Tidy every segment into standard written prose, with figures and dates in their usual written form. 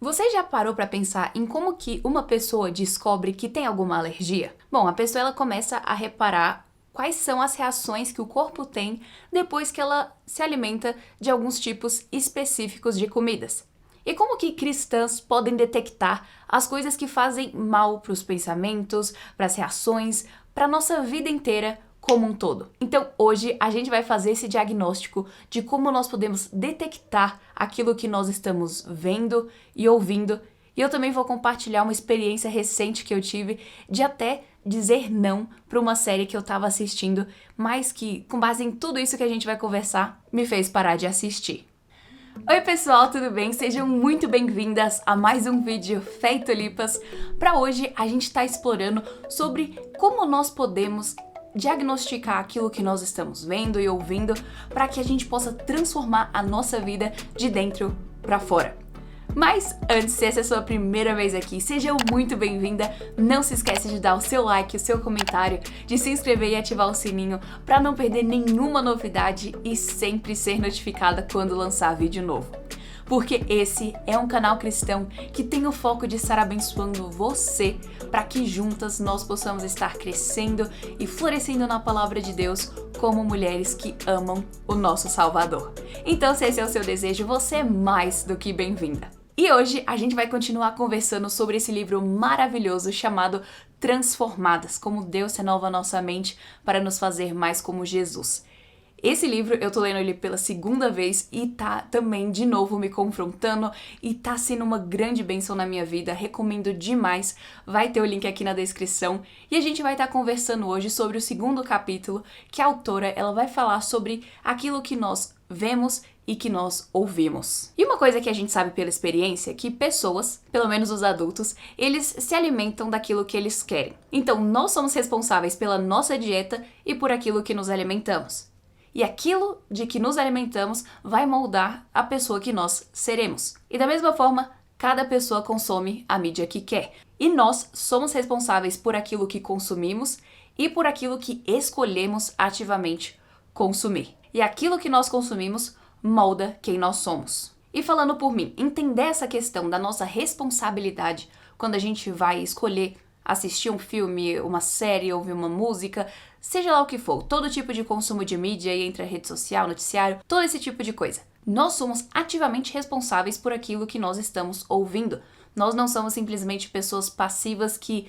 Você já parou para pensar em como que uma pessoa descobre que tem alguma alergia? Bom, a pessoa ela começa a reparar quais são as reações que o corpo tem depois que ela se alimenta de alguns tipos específicos de comidas. E como que cristãs podem detectar as coisas que fazem mal para os pensamentos, para as reações, para a nossa vida inteira como um todo. Então, hoje a gente vai fazer esse diagnóstico de como nós podemos detectar aquilo que nós estamos vendo e ouvindo. E eu também vou compartilhar uma experiência recente que eu tive de até dizer não para uma série que eu estava assistindo, mas que, com base em tudo isso que a gente vai conversar, me fez parar de assistir. Oi pessoal, tudo bem? Sejam muito bem-vindas a mais um vídeo Fé e Tulipas. Para hoje a gente está explorando sobre como nós podemos diagnosticar aquilo que nós estamos vendo e ouvindo para que a gente possa transformar a nossa vida de dentro para fora. Mas antes, se essa é a sua primeira vez aqui, seja muito bem-vinda. Não se esqueça de dar o seu like, o seu comentário, de se inscrever e ativar o sininho para não perder nenhuma novidade e sempre ser notificada quando lançar vídeo novo. Porque esse é um canal cristão que tem o foco de estar abençoando você para que juntas nós possamos estar crescendo e florescendo na palavra de Deus como mulheres que amam o nosso Salvador. Então, se esse é o seu desejo, você é mais do que bem-vinda. E hoje a gente vai continuar conversando sobre esse livro maravilhoso chamado Transformadas, como Deus renova nossa mente para nos fazer mais como Jesus. Esse livro eu tô lendo ele pela segunda vez e tá também de novo me confrontando e tá sendo uma grande bênção na minha vida, recomendo demais, vai ter o link aqui na descrição e a gente vai estar conversando hoje sobre o segundo capítulo, que a autora ela vai falar sobre aquilo que nós vemos e que nós ouvimos. E uma coisa que a gente sabe pela experiência é que pessoas, pelo menos os adultos, eles se alimentam daquilo que eles querem. Então nós somos responsáveis pela nossa dieta e por aquilo que nos alimentamos. E aquilo de que nos alimentamos vai moldar a pessoa que nós seremos. E da mesma forma, cada pessoa consome a mídia que quer. E nós somos responsáveis por aquilo que consumimos e por aquilo que escolhemos ativamente consumir. E aquilo que nós consumimos molda quem nós somos. E falando por mim, entender essa questão da nossa responsabilidade quando a gente vai escolher assistir um filme, uma série, ouvir uma música, seja lá o que for, todo tipo de consumo de mídia e entre a rede social, noticiário, todo esse tipo de coisa. Nós somos ativamente responsáveis por aquilo que nós estamos ouvindo. Nós não somos simplesmente pessoas passivas que,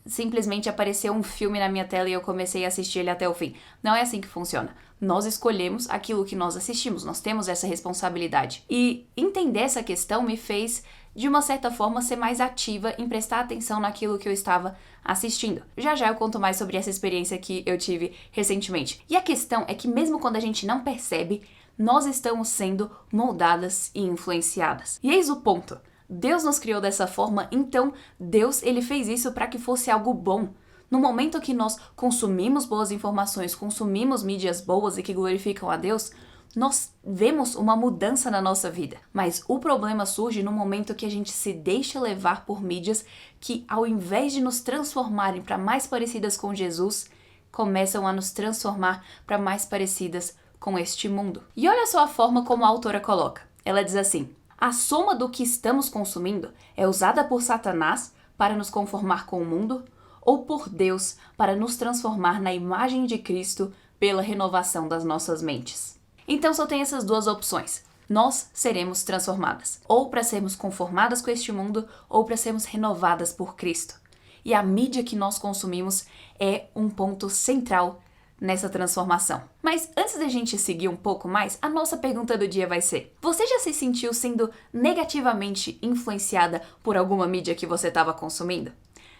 simplesmente apareceu um filme na minha tela e eu comecei a assistir ele até o fim. Não é assim que funciona. Nós escolhemos aquilo que nós assistimos, nós temos essa responsabilidade. E entender essa questão me fez, de uma certa forma, ser mais ativa em prestar atenção naquilo que eu estava assistindo. Já já eu conto mais sobre essa experiência que eu tive recentemente. E a questão é que mesmo quando a gente não percebe, nós estamos sendo moldadas e influenciadas. E eis o ponto. Deus nos criou dessa forma, então Deus ele fez isso para que fosse algo bom. No momento que nós consumimos boas informações, consumimos mídias boas e que glorificam a Deus, nós vemos uma mudança na nossa vida. Mas o problema surge no momento que a gente se deixa levar por mídias que, ao invés de nos transformarem para mais parecidas com Jesus, começam a nos transformar para mais parecidas com este mundo. E olha só a forma como a autora coloca. Ela diz assim: a soma do que estamos consumindo é usada por Satanás para nos conformar com o mundo ou por Deus para nos transformar na imagem de Cristo pela renovação das nossas mentes. Então só tem essas duas opções. Nós seremos transformadas, ou para sermos conformadas com este mundo, ou para sermos renovadas por Cristo. E a mídia que nós consumimos é um ponto central nessa transformação. Mas antes da gente seguir um pouco mais, a nossa pergunta do dia vai ser: você já se sentiu sendo negativamente influenciada por alguma mídia que você estava consumindo?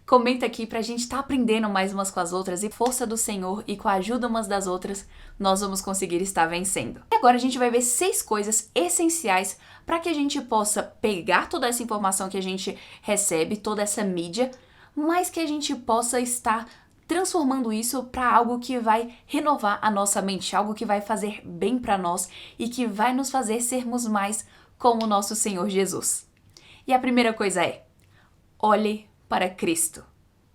Comenta aqui pra gente estar aprendendo mais umas com as outras e força do Senhor e com a ajuda umas das outras, nós vamos conseguir estar vencendo. E agora a gente vai ver 6 coisas essenciais para que a gente possa pegar toda essa informação que a gente recebe, toda essa mídia, mas que a gente possa estar transformando isso para algo que vai renovar a nossa mente, algo que vai fazer bem para nós e que vai nos fazer sermos mais como o nosso Senhor Jesus. E a primeira coisa é: olhe para Cristo.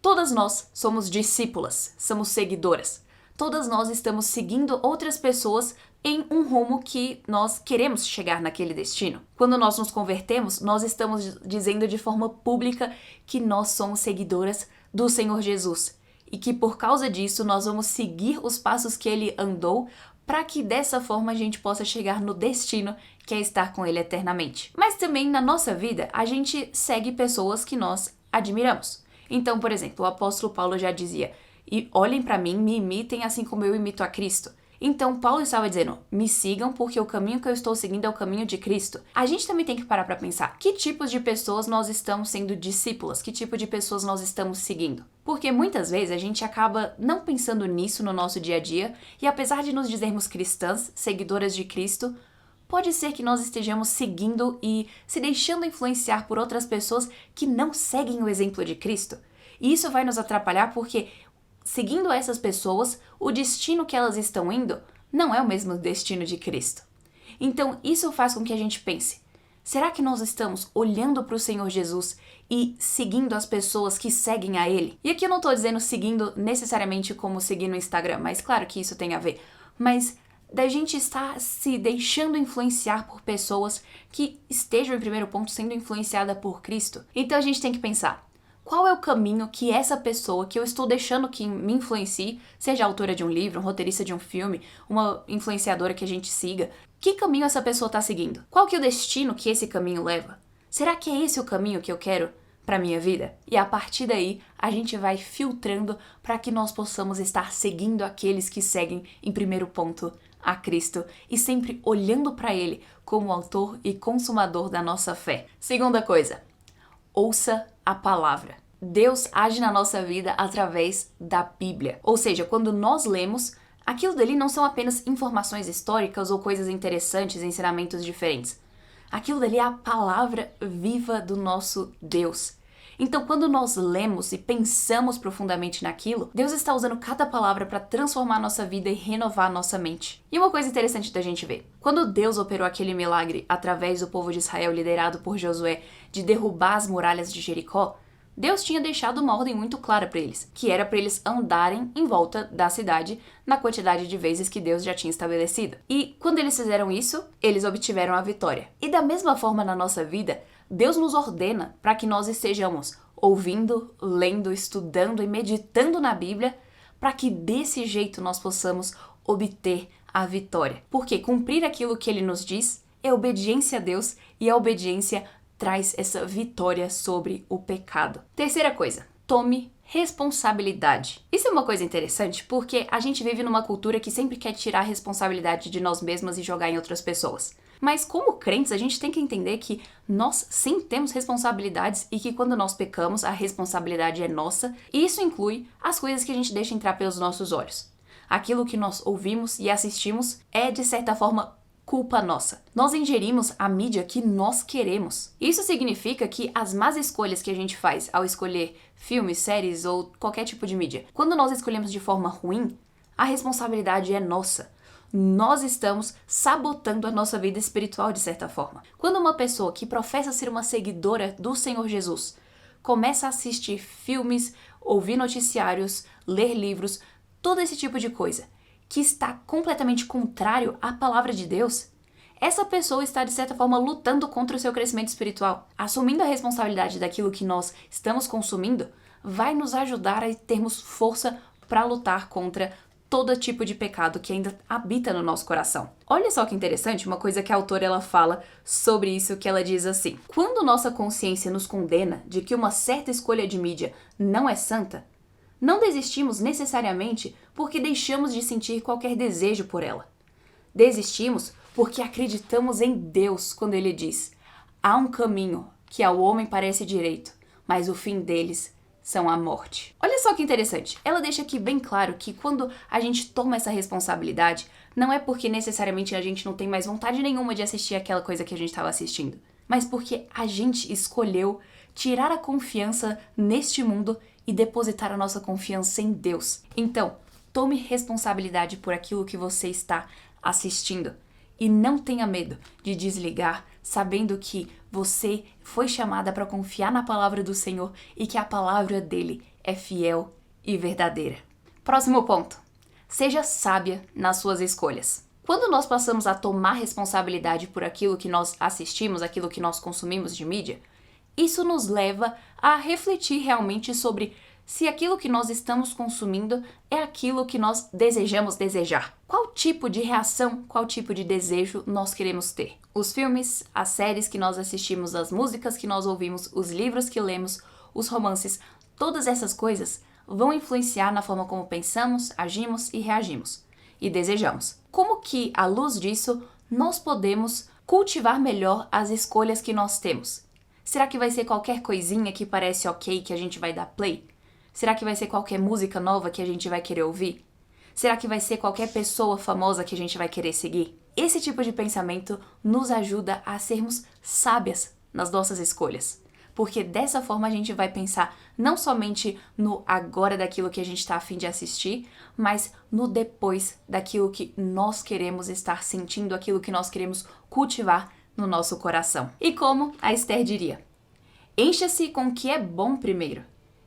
Todas nós somos discípulas, somos seguidoras. Todas nós estamos seguindo outras pessoas em um rumo que nós queremos chegar naquele destino. Quando nós nos convertemos, nós estamos dizendo de forma pública que nós somos seguidoras do Senhor Jesus e que por causa disso nós vamos seguir os passos que ele andou para que dessa forma a gente possa chegar no destino que é estar com ele eternamente. Mas também na nossa vida a gente segue pessoas que nós admiramos. Então, por exemplo, o apóstolo Paulo já dizia: "E olhem para mim, me imitem assim como eu imito a Cristo." Então, Paulo estava dizendo, me sigam porque o caminho que eu estou seguindo é o caminho de Cristo. A gente também tem que parar para pensar, que tipos de pessoas nós estamos sendo discípulas? Que tipo de pessoas nós estamos seguindo? Porque muitas vezes a gente acaba não pensando nisso no nosso dia a dia, e apesar de nos dizermos cristãs, seguidoras de Cristo, pode ser que nós estejamos seguindo e se deixando influenciar por outras pessoas que não seguem o exemplo de Cristo. E isso vai nos atrapalhar porque seguindo essas pessoas, o destino que elas estão indo não é o mesmo destino de Cristo. Então, isso faz com que a gente pense, será que nós estamos olhando para o Senhor Jesus e seguindo as pessoas que seguem a Ele? E aqui eu não estou dizendo seguindo necessariamente como seguir no Instagram, mas claro que isso tem a ver. Mas da gente estar se deixando influenciar por pessoas que estejam, em primeiro ponto, sendo influenciada por Cristo. Então a gente tem que pensar, qual é o caminho que essa pessoa que eu estou deixando que me influencie, seja a autora de um livro, um roteirista de um filme, uma influenciadora que a gente siga, que caminho essa pessoa está seguindo? Qual que é o destino que esse caminho leva? Será que é esse o caminho que eu quero para minha vida? E a partir daí, a gente vai filtrando para que nós possamos estar seguindo aqueles que seguem, em primeiro ponto, a Cristo e sempre olhando para Ele como autor e consumador da nossa fé. Segunda coisa, ouça a palavra. Deus age na nossa vida através da Bíblia. Ou seja, quando nós lemos, aquilo dali não são apenas informações históricas ou coisas interessantes, ensinamentos diferentes. Aquilo dali é a palavra viva do nosso Deus. Então, quando nós lemos e pensamos profundamente naquilo, Deus está usando cada palavra para transformar a nossa vida e renovar a nossa mente. E uma coisa interessante da gente ver, quando Deus operou aquele milagre através do povo de Israel liderado por Josué de derrubar as muralhas de Jericó, Deus tinha deixado uma ordem muito clara para eles, que era para eles andarem em volta da cidade na quantidade de vezes que Deus já tinha estabelecido. E quando eles fizeram isso, eles obtiveram a vitória. E da mesma forma na nossa vida, Deus nos ordena para que nós estejamos ouvindo, lendo, estudando e meditando na Bíblia, para que desse jeito nós possamos obter a vitória. Porque cumprir aquilo que Ele nos diz é obediência a Deus e a obediência traz essa vitória sobre o pecado. Terceira coisa, tome responsabilidade. Isso é uma coisa interessante porque a gente vive numa cultura que sempre quer tirar a responsabilidade de nós mesmas e jogar em outras pessoas. Mas como crentes, a gente tem que entender que nós sim temos responsabilidades e que quando nós pecamos, a responsabilidade é nossa, e isso inclui as coisas que a gente deixa entrar pelos nossos olhos. Aquilo que nós ouvimos e assistimos é, de certa forma, culpa nossa. Nós ingerimos a mídia que nós queremos. Isso significa que as más escolhas que a gente faz ao escolher filmes, séries ou qualquer tipo de mídia, quando nós escolhemos de forma ruim, a responsabilidade é nossa. Nós estamos sabotando a nossa vida espiritual de certa forma. Quando uma pessoa que professa ser uma seguidora do Senhor Jesus começa a assistir filmes, ouvir noticiários, ler livros, todo esse tipo de coisa, que está completamente contrário à palavra de Deus, essa pessoa está, de certa forma, lutando contra o seu crescimento espiritual. Assumindo a responsabilidade daquilo que nós estamos consumindo, vai nos ajudar a termos força para lutar contra todo tipo de pecado que ainda habita no nosso coração. Olha só que interessante, uma coisa que a autora ela fala sobre isso, que ela diz assim: quando nossa consciência nos condena de que uma certa escolha de mídia não é santa, não desistimos necessariamente porque deixamos de sentir qualquer desejo por ela. Desistimos porque acreditamos em Deus quando Ele diz: há um caminho que ao homem parece direito, mas o fim deles são a morte. Olha só que interessante, ela deixa aqui bem claro que quando a gente toma essa responsabilidade, não é porque necessariamente a gente não tem mais vontade nenhuma de assistir aquela coisa que a gente estava assistindo, mas porque a gente escolheu tirar a confiança neste mundo e depositar a nossa confiança em Deus. Então, tome responsabilidade por aquilo que você está assistindo. E não tenha medo de desligar, sabendo que você foi chamada para confiar na palavra do Senhor e que a palavra dele é fiel e verdadeira. Próximo ponto. Seja sábia nas suas escolhas. Quando nós passamos a tomar responsabilidade por aquilo que nós assistimos, aquilo que nós consumimos de mídia, isso nos leva a refletir realmente sobre se aquilo que nós estamos consumindo é aquilo que nós desejamos desejar. Qual tipo de reação, qual tipo de desejo nós queremos ter? Os filmes, as séries que nós assistimos, as músicas que nós ouvimos, os livros que lemos, os romances, todas essas coisas vão influenciar na forma como pensamos, agimos e reagimos e desejamos. Como que, à luz disso, nós podemos cultivar melhor as escolhas que nós temos? Será que vai ser qualquer coisinha que parece ok que a gente vai dar play? Será que vai ser qualquer música nova que a gente vai querer ouvir? Será que vai ser qualquer pessoa famosa que a gente vai querer seguir? Esse tipo de pensamento nos ajuda a sermos sábias nas nossas escolhas. Porque dessa forma a gente vai pensar não somente no agora daquilo que a gente está a fim de assistir, mas no depois daquilo que nós queremos estar sentindo, aquilo que nós queremos cultivar no nosso coração. E como a Esther diria, encha-se com o que é bom primeiro,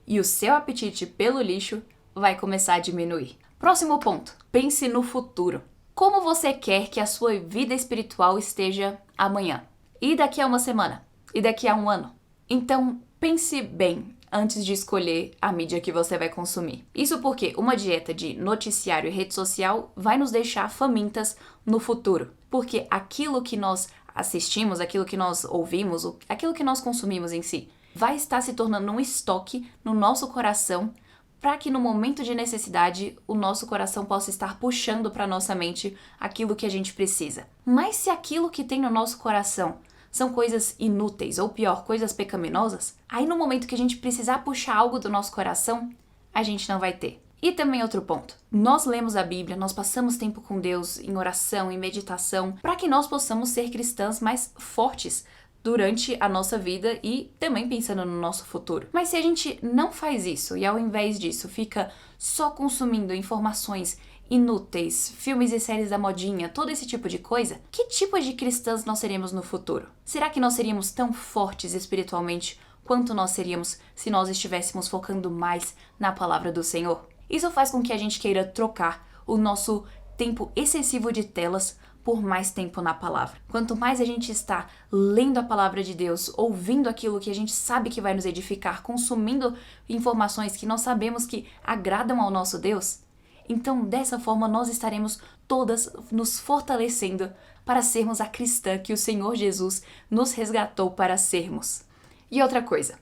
e o seu apetite pelo lixo vai começar a diminuir. Próximo ponto, pense no futuro. Como você quer que a sua vida espiritual esteja amanhã? E daqui a uma semana? E daqui a um ano? Então, pense bem antes de escolher a mídia que você vai consumir. Isso porque uma dieta de noticiário e rede social vai nos deixar famintas no futuro. Porque aquilo que nós assistimos, aquilo que nós ouvimos, aquilo que nós consumimos em si, vai estar se tornando um estoque no nosso coração para que no momento de necessidade o nosso coração possa estar puxando para nossa mente aquilo que a gente precisa. Mas se aquilo que tem no nosso coração são coisas inúteis, ou pior, coisas pecaminosas, aí no momento que a gente precisar puxar algo do nosso coração, a gente não vai ter. E também outro ponto, nós lemos a Bíblia, nós passamos tempo com Deus em oração, em meditação, para que nós possamos ser cristãs mais fortes durante a nossa vida e também pensando no nosso futuro. Mas se a gente não faz isso e ao invés disso fica só consumindo informações inúteis, filmes e séries da modinha, todo esse tipo de coisa, que tipo de cristãs nós seremos no futuro? Será que nós seríamos tão fortes espiritualmente quanto nós seríamos se nós estivéssemos focando mais na palavra do Senhor? Isso faz com que a gente queira trocar o nosso tempo excessivo de telas por mais tempo na palavra. Quanto mais a gente está lendo a palavra de Deus, ouvindo aquilo que a gente sabe que vai nos edificar, consumindo informações que nós sabemos que agradam ao nosso Deus, então dessa forma nós estaremos todas nos fortalecendo para sermos a cristã que o Senhor Jesus nos resgatou para sermos. E outra coisa,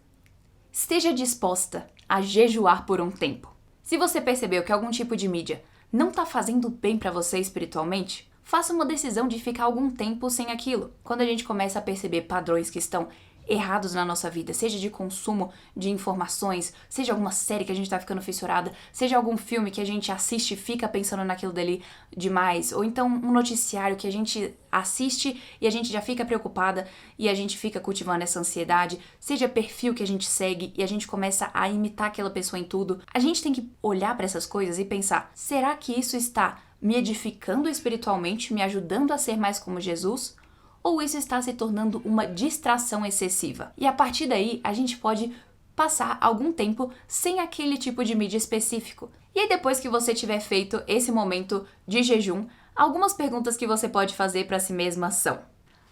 esteja disposta a jejuar por um tempo. Se você percebeu que algum tipo de mídia não está fazendo bem para você espiritualmente, faça uma decisão de ficar algum tempo sem aquilo. Quando a gente começa a perceber padrões que estão errados na nossa vida, seja de consumo de informações, seja alguma série que a gente tá ficando fissurada, seja algum filme que a gente assiste e fica pensando naquilo dali demais, ou então um noticiário que a gente assiste e a gente já fica preocupada e a gente fica cultivando essa ansiedade, seja perfil que a gente segue e a gente começa a imitar aquela pessoa em tudo, a gente tem que olhar para essas coisas e pensar, será que isso está me edificando espiritualmente, me ajudando a ser mais como Jesus? Ou isso está se tornando uma distração excessiva? E a partir daí, a gente pode passar algum tempo sem aquele tipo de mídia específico. E aí depois que você tiver feito esse momento de jejum, algumas perguntas que você pode fazer para si mesma são: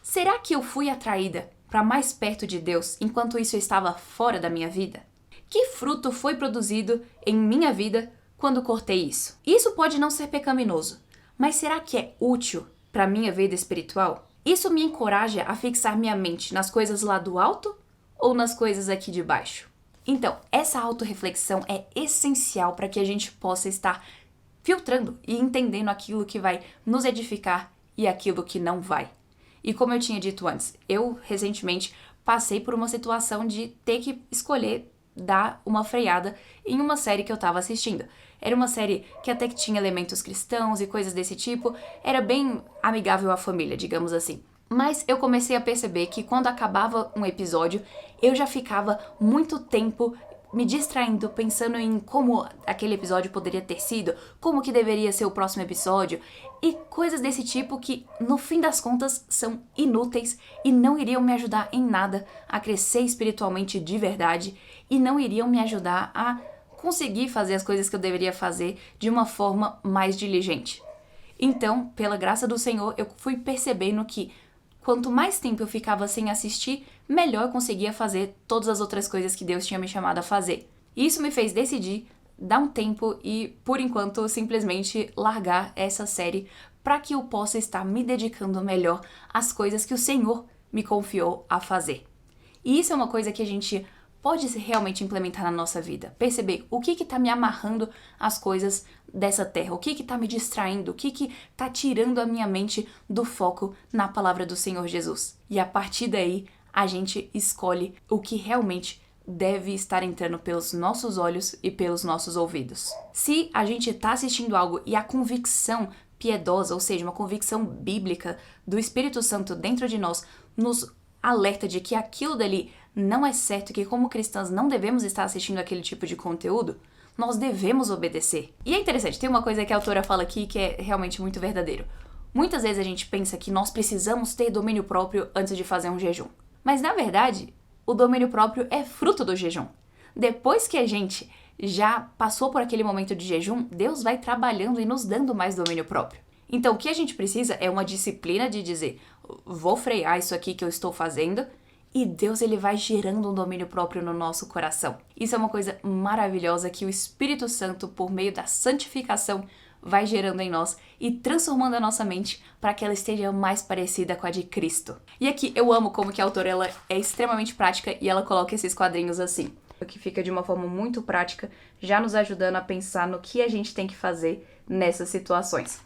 será que eu fui atraída para mais perto de Deus enquanto isso estava fora da minha vida? Que fruto foi produzido em minha vida quando cortei isso? Isso pode não ser pecaminoso, mas será que é útil para minha vida espiritual? Isso me encoraja a fixar minha mente nas coisas lá do alto ou nas coisas aqui de baixo? Então, essa autorreflexão é essencial para que a gente possa estar filtrando e entendendo aquilo que vai nos edificar e aquilo que não vai. E como eu tinha dito antes, eu recentemente passei por uma situação de ter que escolher dar uma freada em uma série que eu estava assistindo. Era uma série que até que tinha elementos cristãos e coisas desse tipo, era bem amigável à família, digamos assim. Mas eu comecei a perceber que quando acabava um episódio, eu já ficava muito tempo me distraindo, pensando em como aquele episódio poderia ter sido, como que deveria ser o próximo episódio, e coisas desse tipo que, no fim das contas, são inúteis e não iriam me ajudar em nada a crescer espiritualmente de verdade e não iriam me ajudar a conseguir fazer as coisas que eu deveria fazer de uma forma mais diligente. Então, pela graça do Senhor, eu fui percebendo que quanto mais tempo eu ficava sem assistir, melhor eu conseguia fazer todas as outras coisas que Deus tinha me chamado a fazer. E isso me fez decidir dar um tempo e, por enquanto, simplesmente largar essa série para que eu possa estar me dedicando melhor às coisas que o Senhor me confiou a fazer. E isso é uma coisa que a gente pode realmente implementar na nossa vida. Perceber o que está me amarrando às coisas dessa terra, o que está me distraindo, o que está tirando a minha mente do foco na palavra do Senhor Jesus. E a partir daí, a gente escolhe o que realmente deve estar entrando pelos nossos olhos e pelos nossos ouvidos. Se a gente está assistindo algo e a convicção piedosa, ou seja, uma convicção bíblica do Espírito Santo dentro de nós, nos alerta de que aquilo dali não é certo, que como cristãs não devemos estar assistindo aquele tipo de conteúdo, nós devemos obedecer. E é interessante, tem uma coisa que a autora fala aqui que é realmente muito verdadeiro. Muitas vezes a gente pensa que nós precisamos ter domínio próprio antes de fazer um jejum. Mas na verdade, o domínio próprio é fruto do jejum. Depois que a gente já passou por aquele momento de jejum, Deus vai trabalhando e nos dando mais domínio próprio. Então, o que a gente precisa é uma disciplina de dizer, vou frear isso aqui que eu estou fazendo, e Deus ele vai gerando um domínio próprio no nosso coração. Isso é uma coisa maravilhosa que o Espírito Santo, por meio da santificação, vai gerando em nós e transformando a nossa mente para que ela esteja mais parecida com a de Cristo. E aqui eu amo como que a autora ela é extremamente prática e ela coloca esses quadrinhos assim, que fica de uma forma muito prática, já nos ajudando a pensar no que a gente tem que fazer nessas situações.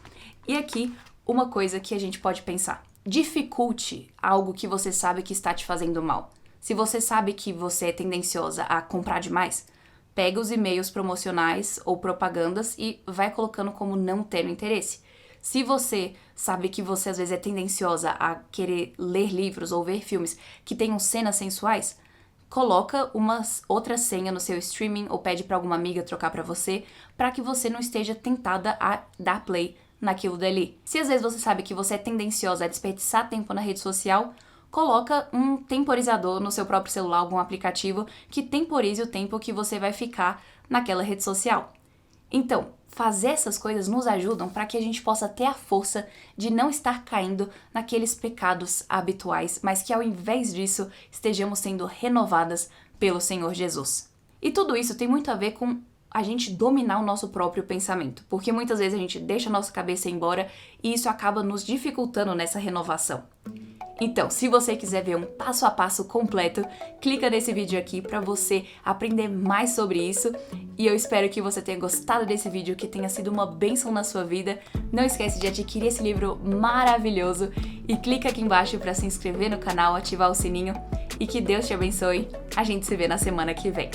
E aqui, uma coisa que a gente pode pensar. Dificulte algo que você sabe que está te fazendo mal. Se você sabe que você é tendenciosa a comprar demais, pega os e-mails promocionais ou propagandas e vai colocando como não tendo interesse. Se você sabe que você às vezes é tendenciosa a querer ler livros ou ver filmes que tenham cenas sensuais, coloca uma outra senha no seu streaming ou pede para alguma amiga trocar para você, para que você não esteja tentada a dar play naquilo dali. Se às vezes você sabe que você é tendenciosa a desperdiçar tempo na rede social, coloca um temporizador no seu próprio celular, algum aplicativo que temporize o tempo que você vai ficar naquela rede social. Então, fazer essas coisas nos ajudam para que a gente possa ter a força de não estar caindo naqueles pecados habituais, mas que ao invés disso estejamos sendo renovadas pelo Senhor Jesus. E tudo isso tem muito a ver com a gente dominar o nosso próprio pensamento, porque muitas vezes a gente deixa a nossa cabeça embora e isso acaba nos dificultando nessa renovação. Então, se você quiser ver um passo a passo completo, clica nesse vídeo aqui para você aprender mais sobre isso. E eu espero que você tenha gostado desse vídeo, que tenha sido uma bênção na sua vida. Não esquece de adquirir esse livro maravilhoso e clica aqui embaixo para se inscrever no canal, ativar o sininho e que Deus te abençoe. A gente se vê na semana que vem.